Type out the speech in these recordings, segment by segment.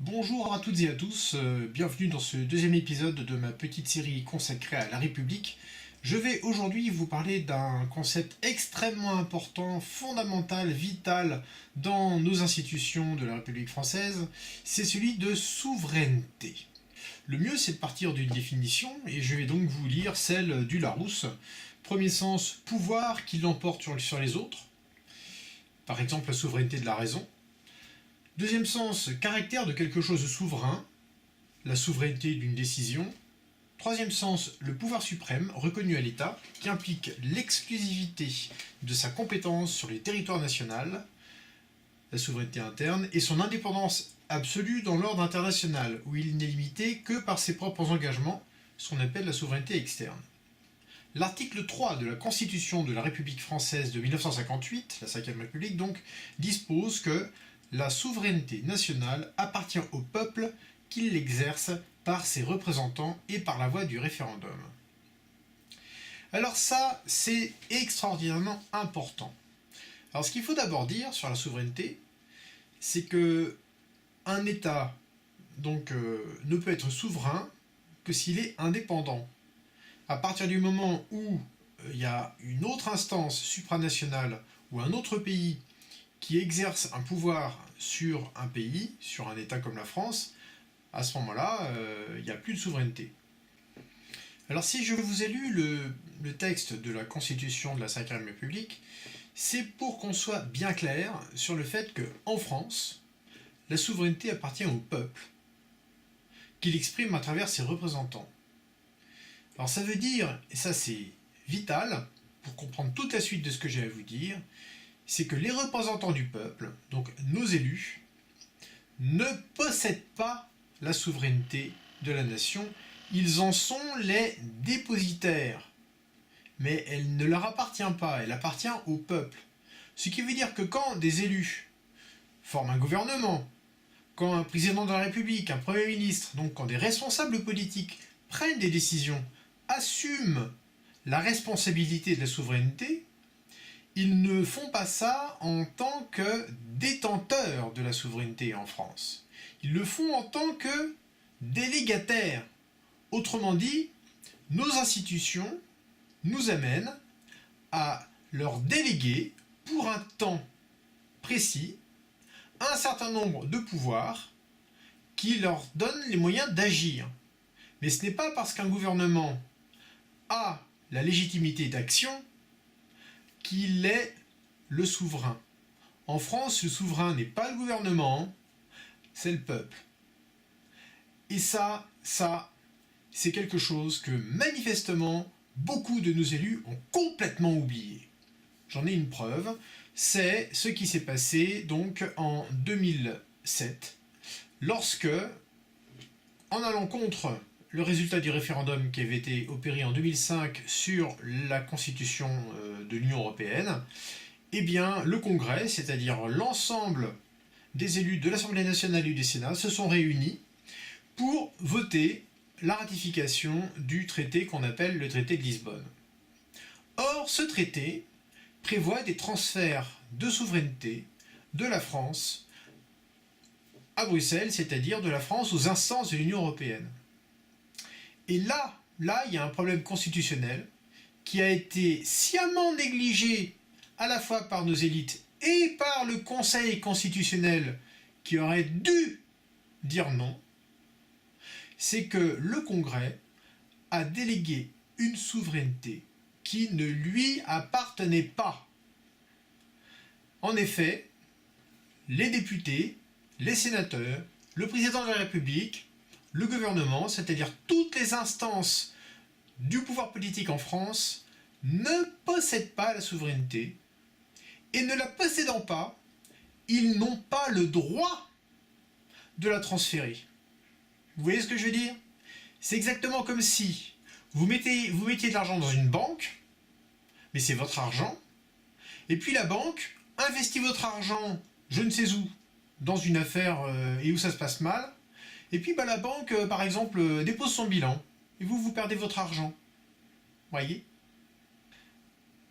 Bonjour à toutes et à tous, bienvenue dans ce deuxième épisode de ma petite série consacrée à la République. Je vais aujourd'hui vous parler d'un concept extrêmement important, fondamental, vital dans nos institutions de la République française, c'est celui de souveraineté. Le mieux c'est de partir d'une définition et je vais donc vous lire celle du Larousse. Premier sens, pouvoir qui l'emporte sur les autres, par exemple la souveraineté de la raison. Deuxième sens, caractère de quelque chose de souverain, la souveraineté d'une décision. Troisième sens, le pouvoir suprême reconnu à l'État, qui implique l'exclusivité de sa compétence sur les territoires nationaux, la souveraineté interne, et son indépendance absolue dans l'ordre international, où il n'est limité que par ses propres engagements, ce qu'on appelle la souveraineté externe. L'article 3 de la Constitution de la République française de 1958, la 5e République donc, dispose que la souveraineté nationale appartient au peuple qui l'exerce par ses représentants et par la voie du référendum. Alors ça, c'est extraordinairement important. Alors ce qu'il faut d'abord dire sur la souveraineté, c'est que un État ne peut être souverain que s'il est indépendant. À partir du moment où il y a une autre instance supranationale ou un autre pays qui exerce un pouvoir sur un pays, sur un État comme la France, à ce moment-là, il n'y a plus de souveraineté. Alors si je vous ai lu le texte de la Constitution de la 5e République, c'est pour qu'on soit bien clair sur le fait qu'en France, la souveraineté appartient au peuple, qu'il exprime à travers ses représentants. Alors ça veut dire, et ça c'est vital, pour comprendre toute la suite de ce que j'ai à vous dire, c'est que les représentants du peuple, donc nos élus, ne possèdent pas la souveraineté de la nation, ils en sont les dépositaires. Mais elle ne leur appartient pas, elle appartient au peuple. Ce qui veut dire que quand des élus forment un gouvernement, quand un président de la République, un Premier ministre, donc quand des responsables politiques prennent des décisions, assument la responsabilité de la souveraineté, ils ne font pas ça en tant que détenteurs de la souveraineté en France. Ils le font en tant que délégataires. Autrement dit, nos institutions nous amènent à leur déléguer, pour un temps précis, un certain nombre de pouvoirs qui leur donnent les moyens d'agir. Mais ce n'est pas parce qu'un gouvernement a la légitimité d'action qu'il est le souverain. En France, le souverain n'est pas le gouvernement, c'est le peuple. Et ça, c'est quelque chose que manifestement, beaucoup de nos élus ont complètement oublié. J'en ai une preuve, c'est ce qui s'est passé donc en 2007, lorsque, en allant contre le résultat du référendum qui avait été opéré en 2005 sur la constitution de l'Union européenne, eh bien le Congrès, c'est-à-dire l'ensemble des élus de l'Assemblée nationale et du Sénat, se sont réunis pour voter la ratification du traité qu'on appelle le traité de Lisbonne. Or, ce traité prévoit des transferts de souveraineté de la France à Bruxelles, c'est-à-dire de la France aux instances de l'Union européenne. Et là, il y a un problème constitutionnel qui a été sciemment négligé à la fois par nos élites et par le Conseil constitutionnel qui aurait dû dire non, c'est que le Congrès a délégué une souveraineté qui ne lui appartenait pas. En effet, les députés, les sénateurs, le président de la République, le gouvernement, c'est-à-dire toutes les instances du pouvoir politique en France, ne possèdent pas la souveraineté, et ne la possédant pas, ils n'ont pas le droit de la transférer. Vous voyez ce que je veux dire? C'est exactement comme si vous mettiez de l'argent dans une banque, mais c'est votre argent, et puis la banque investit votre argent, je ne sais où, dans une affaire et où ça se passe mal, et puis la banque, par exemple, dépose son bilan, et vous perdez votre argent. Voyez?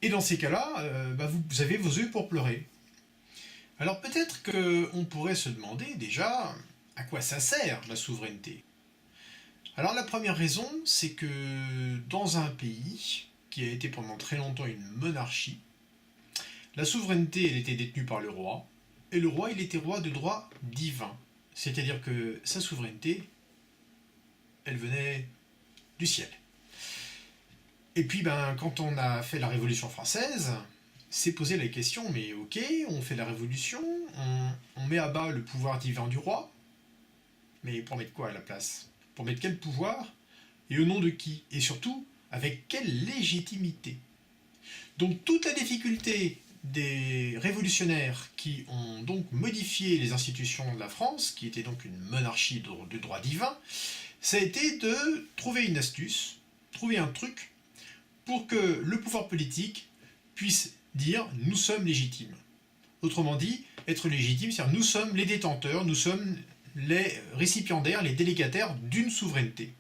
Et dans ces cas-là, vous avez vos yeux pour pleurer. Alors peut-être qu'on pourrait se demander déjà, à quoi ça sert la souveraineté? Alors la première raison, c'est que dans un pays qui a été pendant très longtemps une monarchie, la souveraineté elle était détenue par le roi, et le roi il était roi de droit divin. C'est-à-dire que sa souveraineté, elle venait du ciel. Et puis quand on a fait la Révolution française, s'est posé la question, mais ok, on fait la Révolution, on met à bas le pouvoir divin du roi, mais pour mettre quoi à la place? Pour mettre quel pouvoir? Et au nom de qui? Et surtout, avec quelle légitimité? Donc toute la difficulté des révolutionnaires qui ont donc modifié les institutions de la France, qui était donc une monarchie de droit divin, ça a été de trouver une astuce, trouver un truc pour que le pouvoir politique puisse dire « nous sommes légitimes ». Autrement dit, être légitime, c'est-à-dire nous sommes les détenteurs, nous sommes les récipiendaires, les délégataires d'une souveraineté.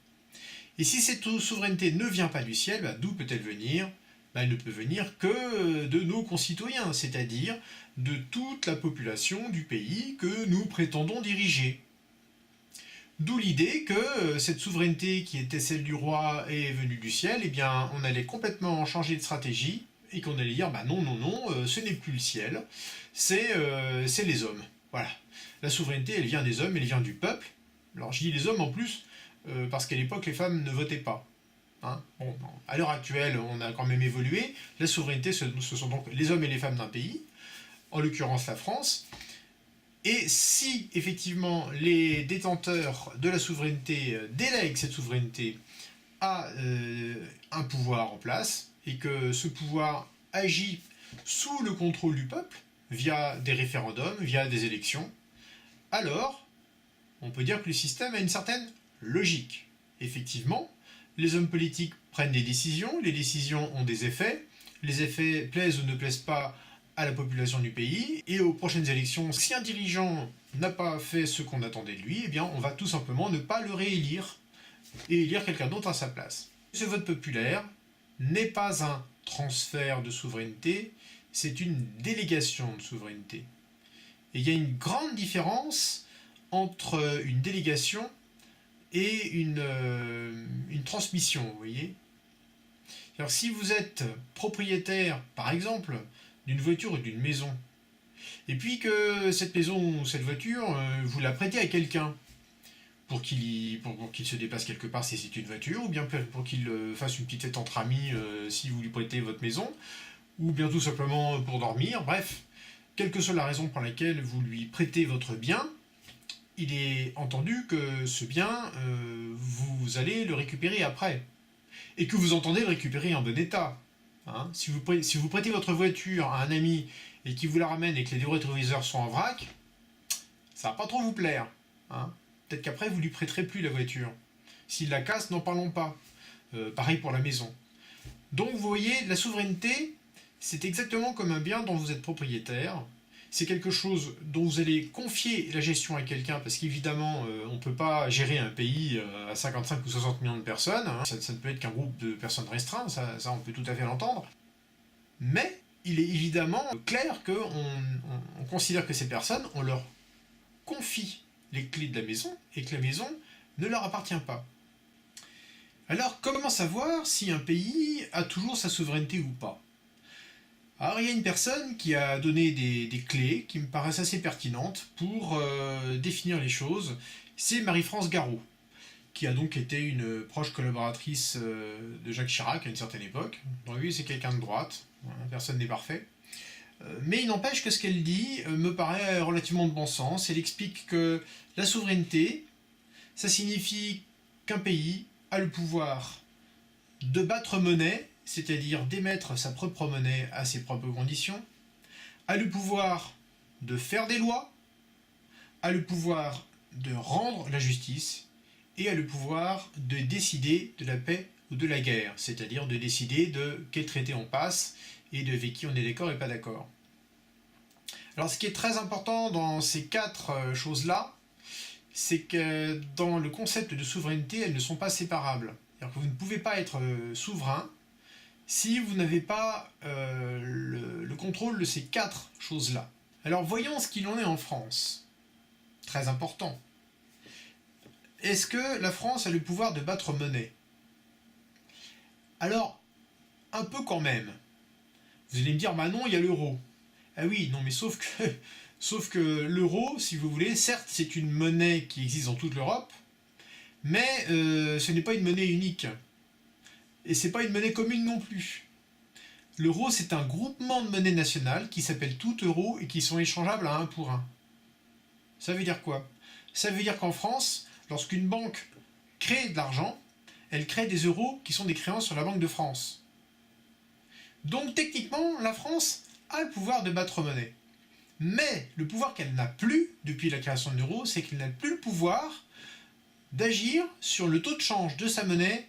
Et si cette souveraineté ne vient pas du ciel, d'où peut-elle venir? Elle ne peut venir que de nos concitoyens, c'est-à-dire de toute la population du pays que nous prétendons diriger. D'où l'idée que cette souveraineté qui était celle du roi est venue du ciel, eh bien on allait complètement changer de stratégie et qu'on allait dire non, non, non, ce n'est plus le ciel, c'est les hommes. Voilà. La souveraineté, elle vient des hommes, elle vient du peuple. Alors je dis les hommes en plus, parce qu'à l'époque les femmes ne votaient pas. Hein, bon, à l'heure actuelle, on a quand même évolué. La souveraineté, ce sont donc les hommes et les femmes d'un pays, en l'occurrence la France. Et si, effectivement, les détenteurs de la souveraineté délèguent cette souveraineté à un pouvoir en place, et que ce pouvoir agit sous le contrôle du peuple, via des référendums, via des élections, alors, on peut dire que le système a une certaine logique. Effectivement, les hommes politiques prennent des décisions, les décisions ont des effets, les effets plaisent ou ne plaisent pas à la population du pays, et aux prochaines élections, si un dirigeant n'a pas fait ce qu'on attendait de lui, eh bien on va tout simplement ne pas le réélire, et élire quelqu'un d'autre à sa place. Ce vote populaire n'est pas un transfert de souveraineté, c'est une délégation de souveraineté. Et il y a une grande différence entre une délégation et une transmission, vous voyez. Alors si vous êtes propriétaire, par exemple, d'une voiture ou d'une maison, et puis que cette maison ou cette voiture, vous la prêtez à quelqu'un, pour qu'il se déplace quelque part si c'est une voiture, ou bien pour qu'il fasse une petite fête entre amis si vous lui prêtez votre maison, ou bien tout simplement pour dormir, bref, quelle que soit la raison pour laquelle vous lui prêtez votre bien, il est entendu que ce bien, vous allez le récupérer après. Et que vous entendez le récupérer en bon état. Hein, si vous prêtez votre voiture à un ami et qu'il vous la ramène et que les deux rétroviseurs sont en vrac, ça va pas trop vous plaire. Hein. Peut-être qu'après, vous lui prêterez plus la voiture. S'il la casse, n'en parlons pas. Pareil pour la maison. Donc, vous voyez, la souveraineté, c'est exactement comme un bien dont vous êtes propriétaire. C'est quelque chose dont vous allez confier la gestion à quelqu'un, parce qu'évidemment, on ne peut pas gérer un pays à 55 ou 60 millions de personnes. Hein. Ça ne peut être qu'un groupe de personnes restreintes, ça on peut tout à fait l'entendre. Mais il est évidemment clair qu'on considère que ces personnes, on leur confie les clés de la maison, et que la maison ne leur appartient pas. Alors, comment savoir si un pays a toujours sa souveraineté ou pas? Alors, il y a une personne qui a donné des clés qui me paraissent assez pertinentes pour définir les choses. C'est Marie-France Garot, qui a donc été une proche collaboratrice de Jacques Chirac à une certaine époque. Donc oui, c'est quelqu'un de droite, personne n'est parfait. Mais il n'empêche que ce qu'elle dit me paraît relativement de bon sens. Elle explique que la souveraineté, ça signifie qu'un pays a le pouvoir de battre monnaie, c'est-à-dire d'émettre sa propre monnaie à ses propres conditions, a le pouvoir de faire des lois, a le pouvoir de rendre la justice, et a le pouvoir de décider de la paix ou de la guerre, c'est-à-dire de décider de quel traité on passe et de avec qui on est d'accord et pas d'accord. Alors ce qui est très important dans ces quatre choses-là, c'est que dans le concept de souveraineté, elles ne sont pas séparables. C'est-à-dire que vous ne pouvez pas être souverain si vous n'avez pas le contrôle de ces quatre choses-là. Alors voyons ce qu'il en est en France. Très important. Est-ce que la France a le pouvoir de battre monnaie? Alors, un peu quand même. Vous allez me dire, bah non, il y a l'euro. Ah oui, non mais sauf que l'euro, si vous voulez, certes c'est une monnaie qui existe dans toute l'Europe, mais ce n'est pas une monnaie unique. Et c'est pas une monnaie commune non plus. L'euro, c'est un groupement de monnaies nationales qui s'appellent tout euro et qui sont échangeables à un pour un. Ça veut dire quoi? Ça veut dire qu'en France, lorsqu'une banque crée de l'argent, elle crée des euros qui sont des créances sur la Banque de France. Donc techniquement, la France a le pouvoir de battre monnaie. Mais le pouvoir qu'elle n'a plus depuis la création de l'euro, c'est qu'elle n'a plus le pouvoir d'agir sur le taux de change de sa monnaie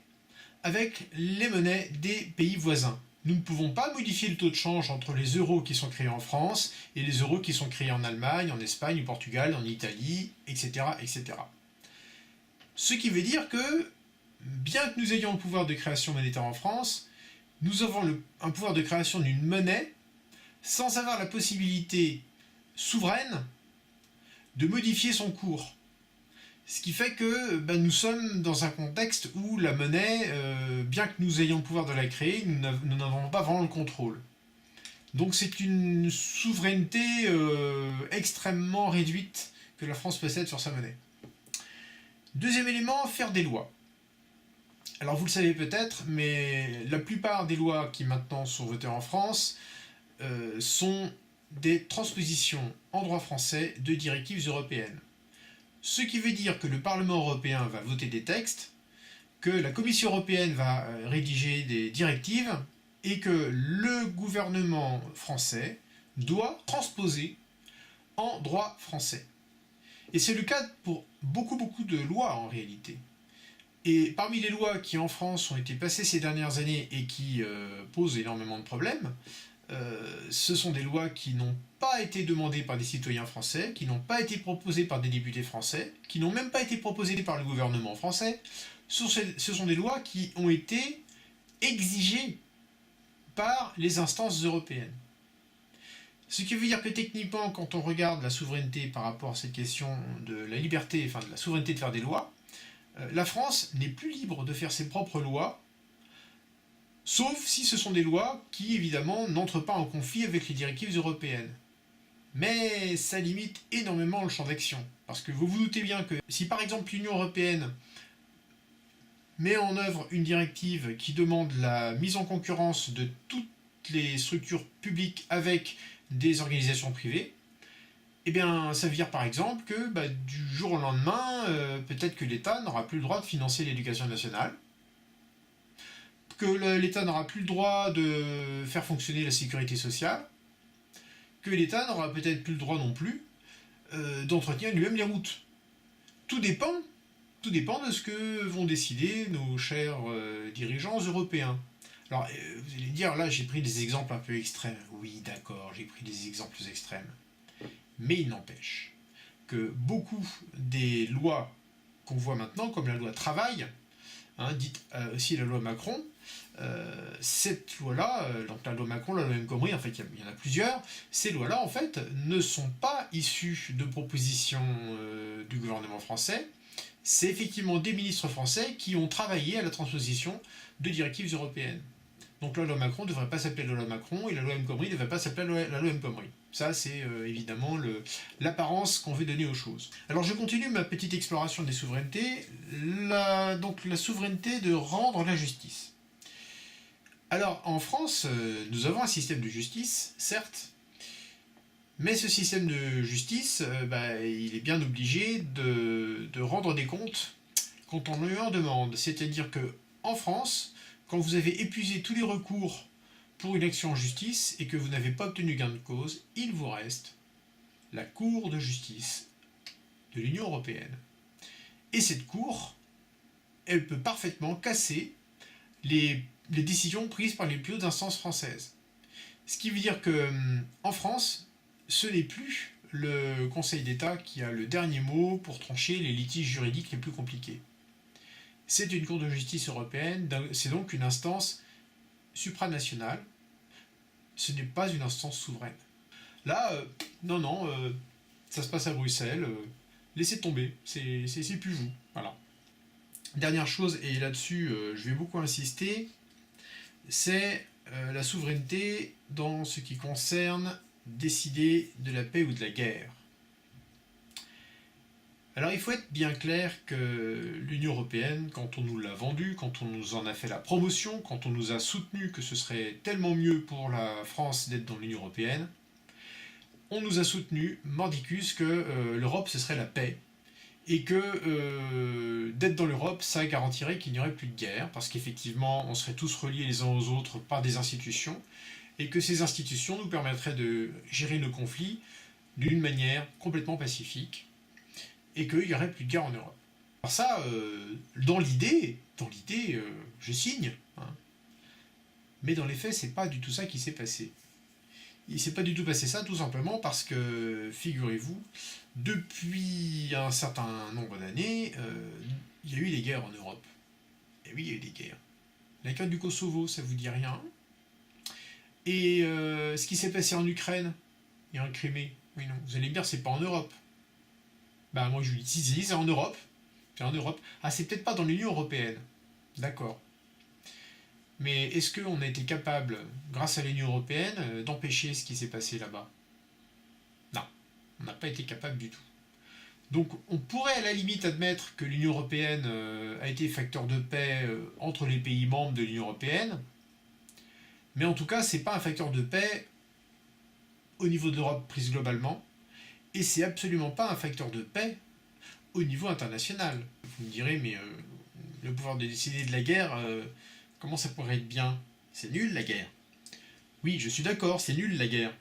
avec les monnaies des pays voisins. Nous ne pouvons pas modifier le taux de change entre les euros qui sont créés en France et les euros qui sont créés en Allemagne, en Espagne, au Portugal, en Italie, etc., etc. Ce qui veut dire que, bien que nous ayons le pouvoir de création monétaire en France, nous avons un pouvoir de création d'une monnaie sans avoir la possibilité souveraine de modifier son cours. Ce qui fait que nous sommes dans un contexte où la monnaie, bien que nous ayons le pouvoir de la créer, nous n'avons pas vraiment le contrôle. Donc c'est une souveraineté extrêmement réduite que la France possède sur sa monnaie. Deuxième élément, faire des lois. Alors vous le savez peut-être, mais la plupart des lois qui maintenant sont votées en France sont des transpositions en droit français de directives européennes. Ce qui veut dire que le Parlement européen va voter des textes, que la Commission européenne va rédiger des directives et que le gouvernement français doit transposer en droit français. Et c'est le cas pour beaucoup de lois en réalité. Et parmi les lois qui en France ont été passées ces dernières années et qui posent énormément de problèmes, ce sont des lois qui n'ont pas été demandées par des citoyens français, qui n'ont pas été proposées par des députés français, qui n'ont même pas été proposées par le gouvernement français. Ce sont des lois qui ont été exigées par les instances européennes. Ce qui veut dire que techniquement, quand on regarde la souveraineté par rapport à cette question de la liberté, enfin de la souveraineté de faire des lois, la France n'est plus libre de faire ses propres lois, sauf si ce sont des lois qui, évidemment, n'entrent pas en conflit avec les directives européennes. Mais ça limite énormément le champ d'action. Parce que vous vous doutez bien que si par exemple l'Union européenne met en œuvre une directive qui demande la mise en concurrence de toutes les structures publiques avec des organisations privées, eh bien ça veut dire par exemple que du jour au lendemain, peut-être que l'État n'aura plus le droit de financer l'éducation nationale, que l'État n'aura plus le droit de faire fonctionner la sécurité sociale, que l'État n'aura peut-être plus le droit non plus d'entretenir lui-même les routes. Tout dépend de ce que vont décider nos chers dirigeants européens. Alors, vous allez me dire, là j'ai pris des exemples un peu extrêmes. Oui, d'accord, j'ai pris des exemples extrêmes. Mais il n'empêche que beaucoup des lois qu'on voit maintenant, comme la loi travail, dite aussi la loi Macron, cette loi-là, donc la loi Macron, la loi El Khomri, en fait il y en a plusieurs, ces lois-là en fait ne sont pas issues de propositions du gouvernement français, c'est effectivement des ministres français qui ont travaillé à la transposition de directives européennes. Donc la loi Macron ne devrait pas s'appeler la loi Macron et la loi El Khomri ne devrait pas s'appeler la loi El Khomri. Ça, c'est évidemment l'apparence qu'on veut donner aux choses. Alors je continue ma petite exploration des souverainetés. Donc la souveraineté de rendre la justice. Alors en France, nous avons un système de justice, certes, mais ce système de justice, il est bien obligé de rendre des comptes quand on lui en demande. C'est-à-dire que en France, quand vous avez épuisé tous les recours pour une action en justice et que vous n'avez pas obtenu gain de cause, il vous reste la Cour de justice de l'Union européenne. Et cette Cour, elle peut parfaitement casser les décisions prises par les plus hautes instances françaises. Ce qui veut dire que en France, ce n'est plus le Conseil d'État qui a le dernier mot pour trancher les litiges juridiques les plus compliqués. C'est une Cour de justice européenne, c'est donc une instance supranationale, ce n'est pas une instance souveraine. Là, ça se passe à Bruxelles, laissez tomber, c'est plus vous. Voilà. Dernière chose, et là-dessus je vais beaucoup insister, c'est la souveraineté dans ce qui concerne décider de la paix ou de la guerre. Alors il faut être bien clair que l'Union Européenne, quand on nous l'a vendue, quand on nous en a fait la promotion, quand on nous a soutenu que ce serait tellement mieux pour la France d'être dans l'Union Européenne, on nous a soutenu, mordicus, que l'Europe ce serait la paix, et que d'être dans l'Europe, ça garantirait qu'il n'y aurait plus de guerre, parce qu'effectivement on serait tous reliés les uns aux autres par des institutions, et que ces institutions nous permettraient de gérer nos conflits d'une manière complètement pacifique, et qu'il n'y aurait plus de guerre en Europe. Alors ça, dans l'idée, je signe. Hein. Mais dans les faits, c'est pas du tout ça qui s'est passé. Il s'est pas du tout passé ça, tout simplement parce que, figurez-vous, depuis un certain nombre d'années, il y a eu des guerres en Europe. Et oui, il y a eu des guerres. La guerre du Kosovo, ça vous dit rien? Et ce qui s'est passé en Ukraine et en Crimée, oui non, vous allez me dire, c'est pas en Europe. Bah moi je lui dis, si, c'est en Europe. C'est en Europe. Ah, c'est peut-être pas dans l'Union Européenne. D'accord. Mais est-ce qu'on a été capable, grâce à l'Union Européenne, d'empêcher ce qui s'est passé là-bas? Non, on n'a pas été capable du tout. Donc on pourrait à la limite admettre que l'Union Européenne a été facteur de paix entre les pays membres de l'Union Européenne, mais en tout cas c'est pas un facteur de paix au niveau de l'Europe prise globalement, et c'est absolument pas un facteur de paix au niveau international. Vous me direz, mais le pouvoir de décider de la guerre, comment ça pourrait être bien? C'est nul la guerre. Oui, je suis d'accord, c'est nul la guerre.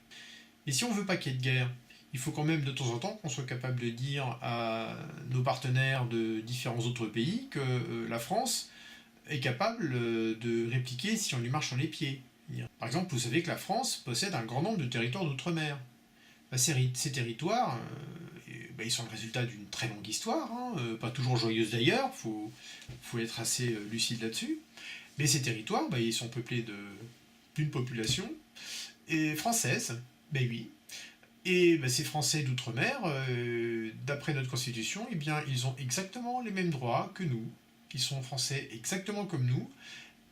Et si on veut pas qu'il y ait de guerre, il faut quand même de temps en temps qu'on soit capable de dire à nos partenaires de différents autres pays que la France est capable de répliquer si on lui marche sur les pieds. Par exemple, vous savez que la France possède un grand nombre de territoires d'outre-mer. Bah, ces territoires, ils sont le résultat d'une très longue histoire, hein, pas toujours joyeuse d'ailleurs, faut être assez lucide là-dessus. Mais ces territoires, ils sont peuplés d'une population française, ben oui. Et ces Français d'outre-mer, d'après notre constitution, eh bien, ils ont exactement les mêmes droits que nous. Ils sont français exactement comme nous,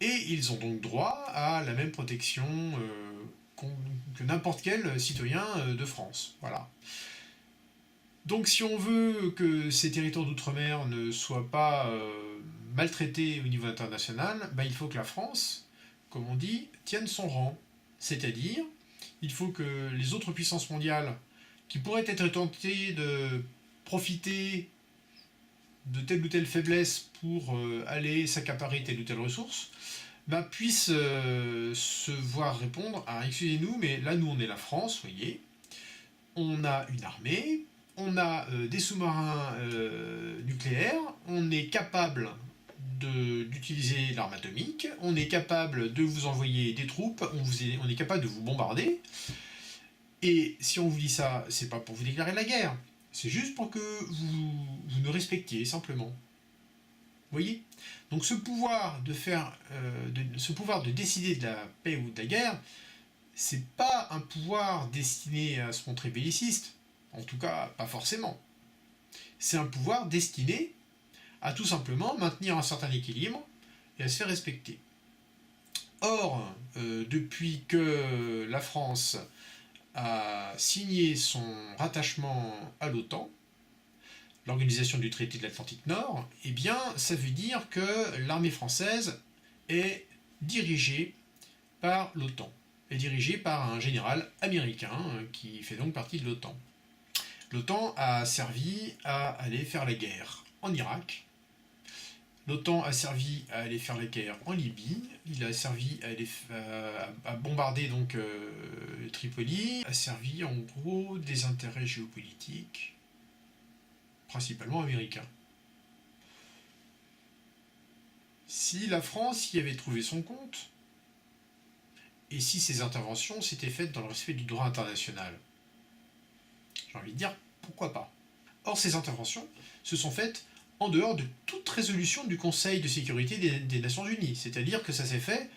et ils ont donc droit à la même protection que n'importe quel citoyen de France. Voilà. Donc si on veut que ces territoires d'outre-mer ne soient pas maltraités au niveau international, il faut que la France, comme on dit, tienne son rang. C'est-à-dire, il faut que les autres puissances mondiales, qui pourraient être tentées de profiter de telle ou telle faiblesse pour aller s'accaparer telle ou telle ressource, puissent se voir répondre « Ah, excusez-nous, mais là, nous, on est la France, vous voyez, on a une armée, on a des sous-marins nucléaires, on est capable d'utiliser l'arme atomique, on est capable de vous envoyer des troupes, on est capable de vous bombarder, et si on vous dit ça, c'est pas pour vous déclarer la guerre, c'est juste pour que vous nous respectiez, simplement. Vous voyez? Donc ce pouvoir de décider de la paix ou de la guerre, c'est pas un pouvoir destiné à se montrer belliciste, en tout cas pas forcément. C'est un pouvoir destiné à tout simplement maintenir un certain équilibre et à se faire respecter. Or, depuis que la France a signé son rattachement à l'OTAN, l'organisation du traité de l'Atlantique Nord, eh bien, ça veut dire que l'armée française est dirigée par l'OTAN, est dirigée par un général américain qui fait donc partie de l'OTAN. L'OTAN a servi à aller faire la guerre en Irak. L'OTAN a servi à aller faire la guerre en Libye, il a servi à bombarder donc Tripoli, a servi en gros des intérêts géopolitiques, principalement américains. Si la France y avait trouvé son compte, et si ces interventions s'étaient faites dans le respect du droit international, j'ai envie de dire, pourquoi pas? Or, ces interventions se sont faites en dehors de toute résolution du Conseil de sécurité des Nations Unies, c'est-à-dire que ça s'est fait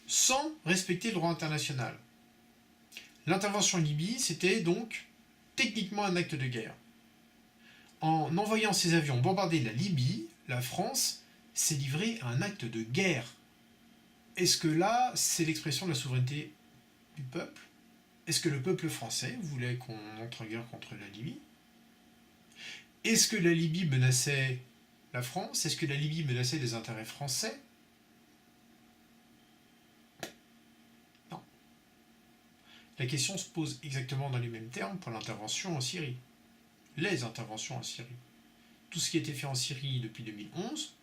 sans respecter le droit international. L'intervention en Libye, c'était donc techniquement un acte de guerre. En envoyant ses avions bombarder la Libye, la France s'est livrée à un acte de guerre. Est-ce que là, c'est l'expression de la souveraineté du peuple? Est-ce que le peuple français voulait qu'on entre en guerre contre la Libye? Est-ce que la Libye menaçait la France? Est-ce que la Libye menaçait les intérêts français? Non. La question se pose exactement dans les mêmes termes pour l'intervention en Syrie. Les interventions en Syrie. Tout ce qui a été fait en Syrie depuis 2011,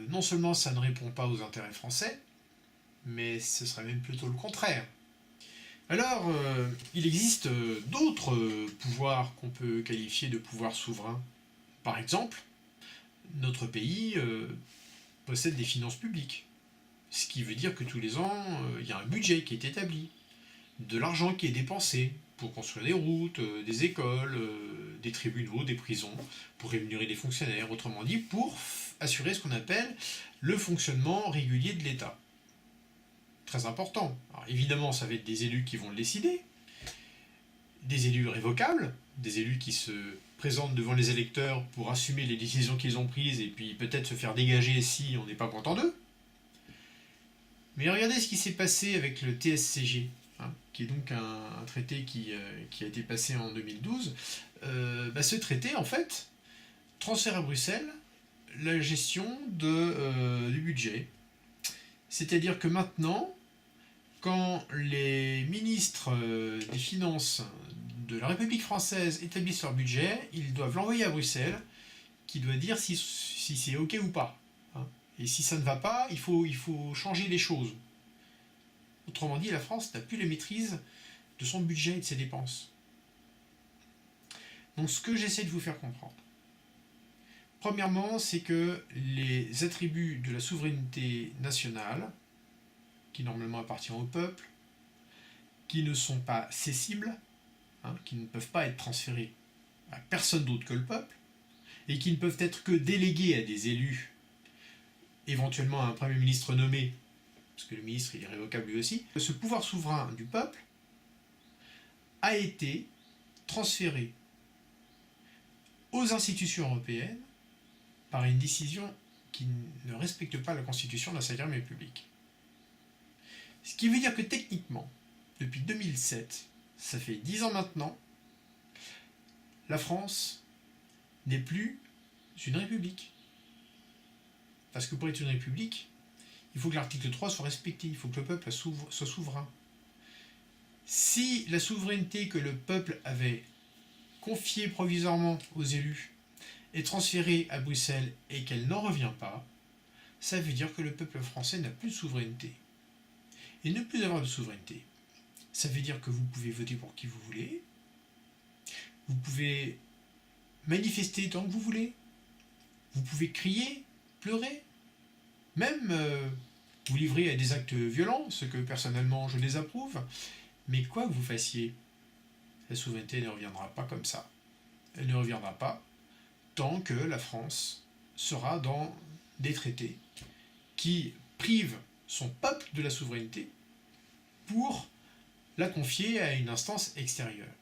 non seulement ça ne répond pas aux intérêts français, mais ce serait même plutôt le contraire. Alors, il existe d'autres pouvoirs qu'on peut qualifier de pouvoirs souverains. Par exemple, notre pays possède des finances publiques, ce qui veut dire que tous les ans, il y a un budget qui est établi, de l'argent qui est dépensé pour construire des routes, des écoles, des tribunaux, des prisons, pour rémunérer les fonctionnaires, autrement dit, pour assurer ce qu'on appelle le fonctionnement régulier de l'État. Très important. Alors évidemment, ça va être des élus qui vont le décider, des élus révocables, des élus qui se présentent devant les électeurs pour assumer les décisions qu'ils ont prises et puis peut-être se faire dégager si on n'est pas content d'eux. Mais regardez ce qui s'est passé avec le TSCG, qui est donc un traité qui a été passé en 2012. Ce traité, en fait, transfère à Bruxelles la gestion du budget. C'est-à-dire que maintenant, quand les ministres des Finances de la République française établissent leur budget, ils doivent l'envoyer à Bruxelles, qui doit dire si c'est OK ou pas. Et si ça ne va pas, il faut changer les choses. Autrement dit, la France n'a plus la maîtrise de son budget et de ses dépenses. Donc ce que j'essaie de vous faire comprendre, premièrement, c'est que les attributs de la souveraineté nationale, qui normalement appartient au peuple, qui ne sont pas cessibles, qui ne peuvent pas être transférés à personne d'autre que le peuple, et qui ne peuvent être que délégués à des élus, éventuellement à un Premier ministre nommé, parce que le ministre il est révocable lui aussi, ce pouvoir souverain du peuple a été transféré aux institutions européennes par une décision qui ne respecte pas la Constitution de la Ve République. Ce qui veut dire que techniquement, depuis 2007, ça fait 10 ans maintenant, la France n'est plus une république. Parce que pour être une république, il faut que l'article 3 soit respecté, il faut que le peuple soit souverain. Si la souveraineté que le peuple avait confiée provisoirement aux élus est transférée à Bruxelles et qu'elle n'en revient pas, ça veut dire que le peuple français n'a plus de souveraineté. Et ne plus avoir de souveraineté, ça veut dire que vous pouvez voter pour qui vous voulez, vous pouvez manifester tant que vous voulez, vous pouvez crier, pleurer, même vous livrer à des actes violents, ce que personnellement je désapprouve, mais quoi que vous fassiez, la souveraineté ne reviendra pas comme ça. Elle ne reviendra pas tant que la France sera dans des traités qui privent son peuple de la souveraineté pour la confier à une instance extérieure.